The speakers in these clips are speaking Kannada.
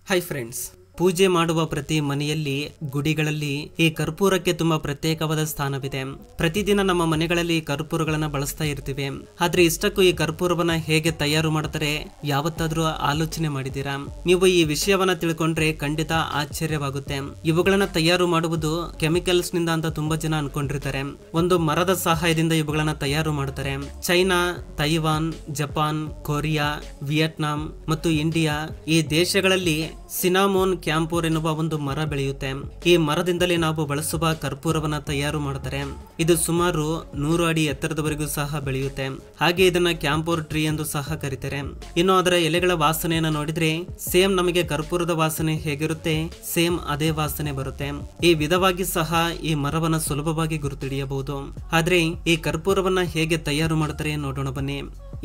ಹಾಯ್ ಫ್ರೆಂಡ್ಸ್, ಪೂಜೆ ಮಾಡುವ ಪ್ರತಿ ಮನೆಯಲ್ಲಿ ಗುಡಿಗಳಲ್ಲಿ ಈ ಕರ್ಪೂರಕ್ಕೆ ತುಂಬಾ ಪ್ರತ್ಯೇಕವಾದ ಸ್ಥಾನವಿದೆ. ಪ್ರತಿದಿನ ನಮ್ಮ ಮನೆಗಳಲ್ಲಿ ಕರ್ಪೂರಗಳನ್ನ ಬಳಸ್ತಾ ಇರ್ತೀವಿ. ಆದ್ರೆ ಇಷ್ಟಕ್ಕೂ ಈ ಕರ್ಪೂರವನ್ನ ಹೇಗೆ ತಯಾರು ಮಾಡ್ತಾರೆ ಯಾವತ್ತಾದ್ರೂ ಆಲೋಚನೆ ಮಾಡಿದೀರಾ? ನೀವು ಈ ವಿಷಯವನ್ನ ತಿಳ್ಕೊಂಡ್ರೆ ಖಂಡಿತ ಆಶ್ಚರ್ಯವಾಗುತ್ತೆ. ಇವುಗಳನ್ನ ತಯಾರು ಮಾಡುವುದು ಕೆಮಿಕಲ್ಸ್ ನಿಂದ ಅಂತ ತುಂಬಾ ಜನ ಅನ್ಕೊಂಡಿರ್ತಾರೆ. ಒಂದು ಮರದ ಸಹಾಯದಿಂದ ಇವುಗಳನ್ನ ತಯಾರು ಮಾಡ್ತಾರೆ. China, Taiwan, Japan, Korea, Vietnam ಮತ್ತು ಇಂಡಿಯಾ ಈ ದೇಶಗಳಲ್ಲಿ ಸಿನಾಮೋನ್ ಕ್ಯಾಂಪೋರ್ ಎನ್ನುವ ಒಂದು ಮರ ಬೆಳೆಯುತ್ತೆ. ಈ ಮರದಿಂದಲೇ ನಾವು ಬಳಸುವ ಕರ್ಪೂರವನ್ನ ತಯಾರು ಮಾಡ್ತಾರೆ. ಇದು ಸುಮಾರು 100 ಅಡಿ ಎತ್ತರದವರೆಗೂ ಸಹ ಬೆಳೆಯುತ್ತೆ. ಹಾಗೆ ಇದನ್ನ ಕ್ಯಾಂಪೋರ್ ಟ್ರೀ ಎಂದು ಸಹ ಕರೀತಾರೆ. ಇನ್ನು ಅದರ ಎಲೆಗಳ ವಾಸನೆಯನ್ನ ನೋಡಿದ್ರೆ ಸೇಮ್ ನಮಗೆ ಕರ್ಪೂರದ ವಾಸನೆ ಹೇಗಿರುತ್ತೆ ಸೇಮ್ ಅದೇ ವಾಸನೆ ಬರುತ್ತೆ. ಈ ವಿಧವಾಗಿ ಸಹ ಈ ಮರವನ್ನ ಸುಲಭವಾಗಿ ಗುರುತಿಡಿಯಬಹುದು. ಆದ್ರೆ ಈ ಕರ್ಪೂರವನ್ನ ಹೇಗೆ ತಯಾರು ಮಾಡ್ತಾರೆ ನೋಡೋಣ ಬನ್ನಿ.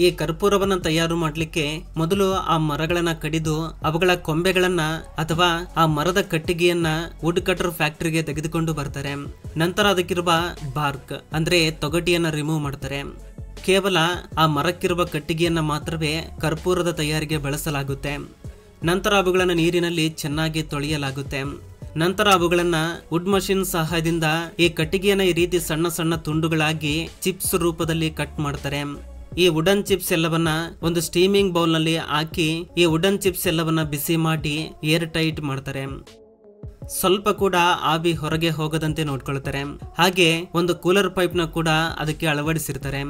ಈ ಕರ್ಪೂರವನ್ನ ತಯಾರು ಮಾಡ್ಲಿಕ್ಕೆ ಮೊದಲು ಆ ಮರಗಳನ್ನ ಕಡಿದು ಅವುಗಳ ಕೊಂಬೆಗಳನ್ನ ಅಥವಾ ಆ ಮರದ ಕಟ್ಟಿಗೆಯನ್ನ ವುಡ್ ಕಟರ್ ಫ್ಯಾಕ್ಟರಿಗೆ ತೆಗೆದುಕೊಂಡು ಬರ್ತಾರೆ. ನಂತರ ಅದಕ್ಕಿರುವ ಬಾರ್ಕ್ ಅಂದ್ರೆ ತೊಗಟಿಯನ್ನ ರಿಮೂವ್ ಮಾಡ್ತಾರೆ. ಕೇವಲ ಆ ಮರಕ್ಕಿರುವ ಕಟ್ಟಿಗೆಯನ್ನ ಮಾತ್ರವೇ ಕರ್ಪೂರದ ತಯಾರಿಗೆ ಬಳಸಲಾಗುತ್ತೆ. ನಂತರ ಅವುಗಳನ್ನ ನೀರಿನಲ್ಲಿ ಚೆನ್ನಾಗಿ ತೊಳೆಯಲಾಗುತ್ತೆ. ನಂತರ ಅವುಗಳನ್ನ ವುಡ್ ಮಷಿನ್ ಸಹಾಯದಿಂದ ಈ ಕಟ್ಟಿಗೆಯನ್ನ ಈ ರೀತಿ ಸಣ್ಣ ಸಣ್ಣ ತುಂಡುಗಳಾಗಿ ಚಿಪ್ಸ್ ರೂಪದಲ್ಲಿ ಕಟ್ ಮಾಡ್ತಾರೆ. ಈ ವುಡನ್ ಚಿಪ್ಸ್ ಎಲ್ಲವನ್ನ ಒಂದು ಸ್ಟೀಮಿಂಗ್ ಬೌಲ್ ನಲ್ಲಿ ಹಾಕಿ ಈ ವುಡನ್ ಚಿಪ್ಸ್ ಎಲ್ಲವನ್ನ ಬಿಸಿ ಮಾಡಿ ಏರ್ ಟೈಟ್ ಮಾಡ್ತಾರೆ. ಸ್ವಲ್ಪ ಕೂಡ ಆವಿ ಹೊರಗೆ ಹೋಗದಂತೆ ನೋಡ್ಕೊಳ್ತಾರೆ. ಹಾಗೆ ಒಂದು ಕೂಲರ್ ಪೈಪ್ ನ ಕೂಡ ಅದಕ್ಕೆ ಅಳವಡಿಸಿರ್ತಾರೆ.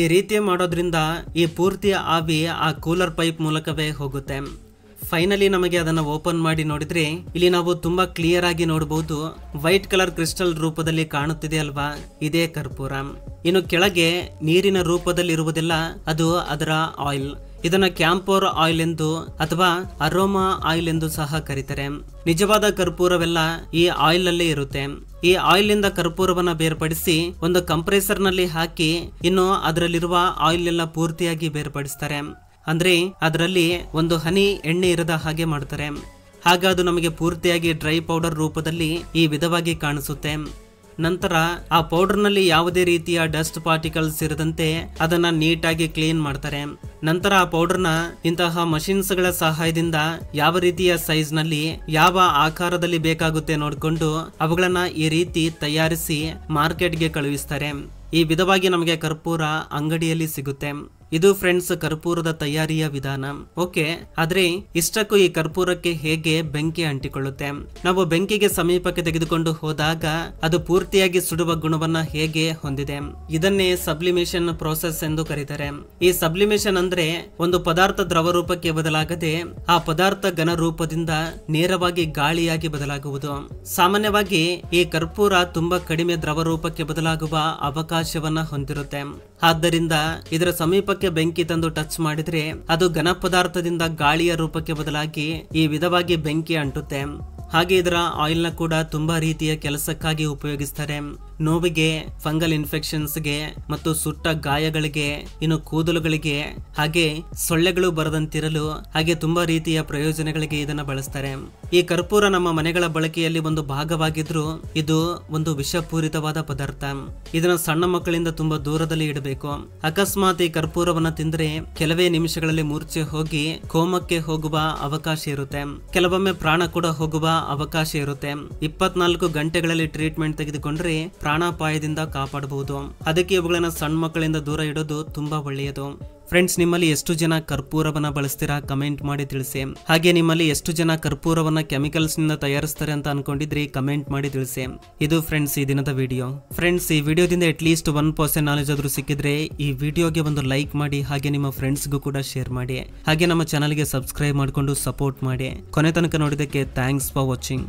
ಈ ರೀತಿ ಮಾಡೋದ್ರಿಂದ ಈ ಪೂರ್ತಿ ಆವಿ ಆ ಕೂಲರ್ ಪೈಪ್ ಮೂಲಕವೇ ಹೋಗುತ್ತೆ. ಫೈನಲಿ ನಮಗೆ ಅದನ್ನ ಓಪನ್ ಮಾಡಿ ನೋಡಿದ್ರೆ ಇಲ್ಲಿ ನಾವು ತುಂಬಾ ಕ್ಲಿಯರ್ ಆಗಿ ನೋಡಬಹುದು. ವೈಟ್ ಕಲರ್ ಕ್ರಿಸ್ಟಲ್ ರೂಪದಲ್ಲಿ ಕಾಣುತ್ತಿದೆ ಅಲ್ವಾ, ಇದೇ ಕರ್ಪೂರ. ಇನ್ನು ಕೆಳಗೆ ನೀರಿನ ರೂಪದಲ್ಲಿ ಇರುವುದೆಲ್ಲ ಅದು ಅದರ ಆಯಿಲ್. ಇದನ್ನ ಕ್ಯಾಂಪೋರ್ ಆಯಿಲ್ ಎಂದು ಅಥವಾ ಅರೋಮಾ ಆಯಿಲ್ ಎಂದು ಸಹ ಕರೀತಾರೆ. ನಿಜವಾದ ಕರ್ಪೂರವೆಲ್ಲ ಈ ಆಯಿಲ್ ಅಲ್ಲೇ ಇರುತ್ತೆ. ಈ ಆಯಿಲ್ ಇಂದ ಕರ್ಪೂರವನ್ನ ಬೇರ್ಪಡಿಸಿ ಒಂದು ಕಂಪ್ರೆಸರ್ ನಲ್ಲಿ ಹಾಕಿ ಇನ್ನು ಅದರಲ್ಲಿರುವ ಆಯಿಲ್ ಎಲ್ಲ ಪೂರ್ತಿಯಾಗಿ ಬೇರ್ಪಡಿಸ್ತಾರೆ. ಅಂದ್ರೆ ಅದರಲ್ಲಿ ಒಂದು ಹನಿ ಎಣ್ಣೆ ಇರದ ಹಾಗೆ ಮಾಡ್ತಾರೆ. ಹಾಗ ಅದು ನಮಗೆ ಪೂರ್ತಿಯಾಗಿ ಡ್ರೈ ಪೌಡರ್ ರೂಪದಲ್ಲಿ ಈ ವಿಧವಾಗಿ ಕಾಣಿಸುತ್ತೆ. ನಂತರ ಆ ಪೌಡರ್ ನಲ್ಲಿ ಯಾವುದೇ ರೀತಿಯ ಡಸ್ಟ್ ಪಾರ್ಟಿಕಲ್ಸ್ ಇರದಂತೆ ಅದನ್ನ ನೀಟಾಗಿ ಕ್ಲೀನ್ ಮಾಡ್ತಾರೆ. ನಂತರ ಆ ಪೌಡರ್ನ ಇಂತಹ ಮಷಿನ್ಸ್ ಗಳ ಸಹಾಯದಿಂದ ಯಾವ ರೀತಿಯ ಸೈಜ್ ನಲ್ಲಿ ಯಾವ ಆಕಾರದಲ್ಲಿ ಬೇಕಾಗುತ್ತೆ ನೋಡ್ಕೊಂಡು ಅವುಗಳನ್ನ ಈ ರೀತಿ ತಯಾರಿಸಿ ಮಾರ್ಕೆಟ್ಗೆ ಕಳುಹಿಸ್ತಾರೆ. ಈ ವಿಧವಾಗಿ ನಮಗೆ ಕರ್ಪೂರ ಅಂಗಡಿಯಲ್ಲಿ ಸಿಗುತ್ತೆ. ಇದು ಫ್ರೆಂಡ್ಸ್ ಕರ್ಪೂರದ ತಯಾರಿಯ ವಿಧಾನ. ಓಕೆ, ಆದ್ರೆ ಇಷ್ಟಕ್ಕೂ ಈ ಕರ್ಪೂರಕ್ಕೆ ಹೇಗೆ ಬೆಂಕಿ ಅಂಟಿಕೊಳ್ಳುತ್ತೆ? ನಾವು ಬೆಂಕಿಗೆ ಸಮೀಪಕ್ಕೆ ತೆಗೆದುಕೊಂಡು ಹೋದಾಗ ಅದು ಪೂರ್ತಿಯಾಗಿ ಸುಡುವ ಗುಣವನ್ನ ಹೇಗೆ ಹೊಂದಿದೆ? ಇದನ್ನೇ ಸಬ್ಲಿಮೇಷನ್ ಪ್ರೋಸೆಸ್ ಎಂದು ಕರೀತಾರೆ. ಈ ಸಬ್ಲಿಮೇಷನ್ ಅಂದ್ರೆ ಒಂದು ಪದಾರ್ಥ ದ್ರವ ರೂಪಕ್ಕೆ ಬದಲಾಗದೆ ಆ ಪದಾರ್ಥ ಘನ ರೂಪದಿಂದ ನೇರವಾಗಿ ಗಾಳಿಯಾಗಿ ಬದಲಾಗುವುದು. ಸಾಮಾನ್ಯವಾಗಿ ಈ ಕರ್ಪೂರ ತುಂಬಾ ಕಡಿಮೆ ದ್ರವ ರೂಪಕ್ಕೆ ಬದಲಾಗುವ ಅವಕಾಶವನ್ನ ಹೊಂದಿರುತ್ತೆ. ಆದ್ದರಿಂದ ಇದರ ಸಮೀಪಕ್ಕೆ ಬೆಂಕಿ ತಂದು ಟಚ್ ಮಾಡಿದ್ರೆ ಅದು ಘನ ಪದಾರ್ಥದಿಂದ ಗಾಳಿಯ ರೂಪಕ್ಕೆ ಬದಲಾಗಿ ಈ ವಿಧವಾಗಿ ಬೆಂಕಿ ಅಂಟುತ್ತೆ. ಹಾಗೆ ಇದರ ಆಯಿಲ್ ನ ಕೂಡ ತುಂಬಾ ರೀತಿಯ ಕೆಲಸಕ್ಕಾಗಿ ಉಪಯೋಗಿಸ್ತಾರೆ. ನೋವಿಗೆ, ಫಂಗಲ್ ಇನ್ಫೆಕ್ಷನ್ಸ್ಗೆ ಮತ್ತು ಸುಟ್ಟ ಗಾಯಗಳಿಗೆ, ಇನ್ನು ಕೂದಲುಗಳಿಗೆ, ಹಾಗೆ ಸೊಳ್ಳೆಗಳು ಬರದಂತಿರಲು ಹಾಗೆ ತುಂಬಾ ರೀತಿಯ ಪ್ರಯೋಜನಗಳಿಗೆ ಇದನ್ನ ಬಳಸ್ತಾರೆ. ಈ ಕರ್ಪೂರ ನಮ್ಮ ಮನೆಗಳ ಬಳಕೆಯಲ್ಲಿ ಒಂದು ಭಾಗವಾಗಿದ್ರು ಇದು ಒಂದು ವಿಷಪೂರಿತವಾದ ಪದಾರ್ಥ. ಇದನ್ನ ಸಣ್ಣ ಮಕ್ಕಳಿಂದ ತುಂಬಾ ದೂರದಲ್ಲಿ ಇಡಬೇಕು. ಅಕಸ್ಮಾತ್ ಈ ಕರ್ಪೂರವನ್ನ ತಿಂದ್ರೆ ಕೆಲವೇ ನಿಮಿಷಗಳಲ್ಲಿ ಮೂರ್ಛೆ ಹೋಗಿ ಕೋಮಕ್ಕೆ ಹೋಗುವ ಅವಕಾಶ ಇರುತ್ತೆ. ಕೆಲವೊಮ್ಮೆ ಪ್ರಾಣ ಕೂಡ ಹೋಗುವ ಅವಕಾಶ ಇರುತ್ತೆ. 24 ಗಂಟೆಗಳಲ್ಲಿ ಟ್ರೀಟ್ಮೆಂಟ್ ತೆಗೆದುಕೊಂಡ್ರೆ ಪ್ರಾಣಾಪಾಯದಿಂದ ಕಾಪಾಡಬಹುದು. ಅದಕ್ಕೆ ಇವುಗಳನ್ನ ಸಣ್ಣ ಮಕ್ಕಳಿಂದ ದೂರ ಇಡೋದು ತುಂಬಾ ಒಳ್ಳೆಯದು. ಫ್ರೆಂಡ್ಸ್, ನಿಮ್ಮಲ್ಲಿ ಎಷ್ಟು ಜನ ಕರ್ಪೂರವನ್ನ ಬಳಸ್ತೀರಾ ಕಮೆಂಟ್ ಮಾಡಿ ತಿಳಿಸಿ. ಹಾಗೆ ನಿಮ್ಮಲ್ಲಿ ಎಷ್ಟು ಜನ ಕರ್ಪೂರವನ್ನ ಕೆಮಿಕಲ್ಸ್ ನಿಂದ ತಯಾರಿಸ್ತಾರೆ ಅಂತ ಅನ್ಕೊಂಡಿದ್ರಿ ಕಮೆಂಟ್ ಮಾಡಿ ತಿಳಿಸಿ. ಇದು ಫ್ರೆಂಡ್ಸ್ ಈ ದಿನದ ವಿಡಿಯೋ. ಫ್ರೆಂಡ್ಸ್, ಈ ವಿಡಿಯೋದಿಂದ ಅಟ್ಲೀಸ್ಟ್ 1% ನಾಲೆಜ್ ಆದ್ರೂ ಸಿಕ್ಕಿದ್ರೆ ಈ ವಿಡಿಯೋಗೆ ಒಂದು ಲೈಕ್ ಮಾಡಿ, ಹಾಗೆ ನಿಮ್ಮ ಫ್ರೆಂಡ್ಸ್ಗೂ ಕೂಡ ಶೇರ್ ಮಾಡಿ. ಹಾಗೆ ನಮ್ಮ ಚಾನಲ್ಗೆ ಸಬ್ಸ್ಕ್ರೈಬ್ ಮಾಡಿಕೊಂಡು ಸಪೋರ್ಟ್ ಮಾಡಿ. ಕೊನೆ ತನಕ ನೋಡಿದ್ದಕ್ಕೆ ಥ್ಯಾಂಕ್ಸ್ ಫಾರ್ ವಾಚಿಂಗ್.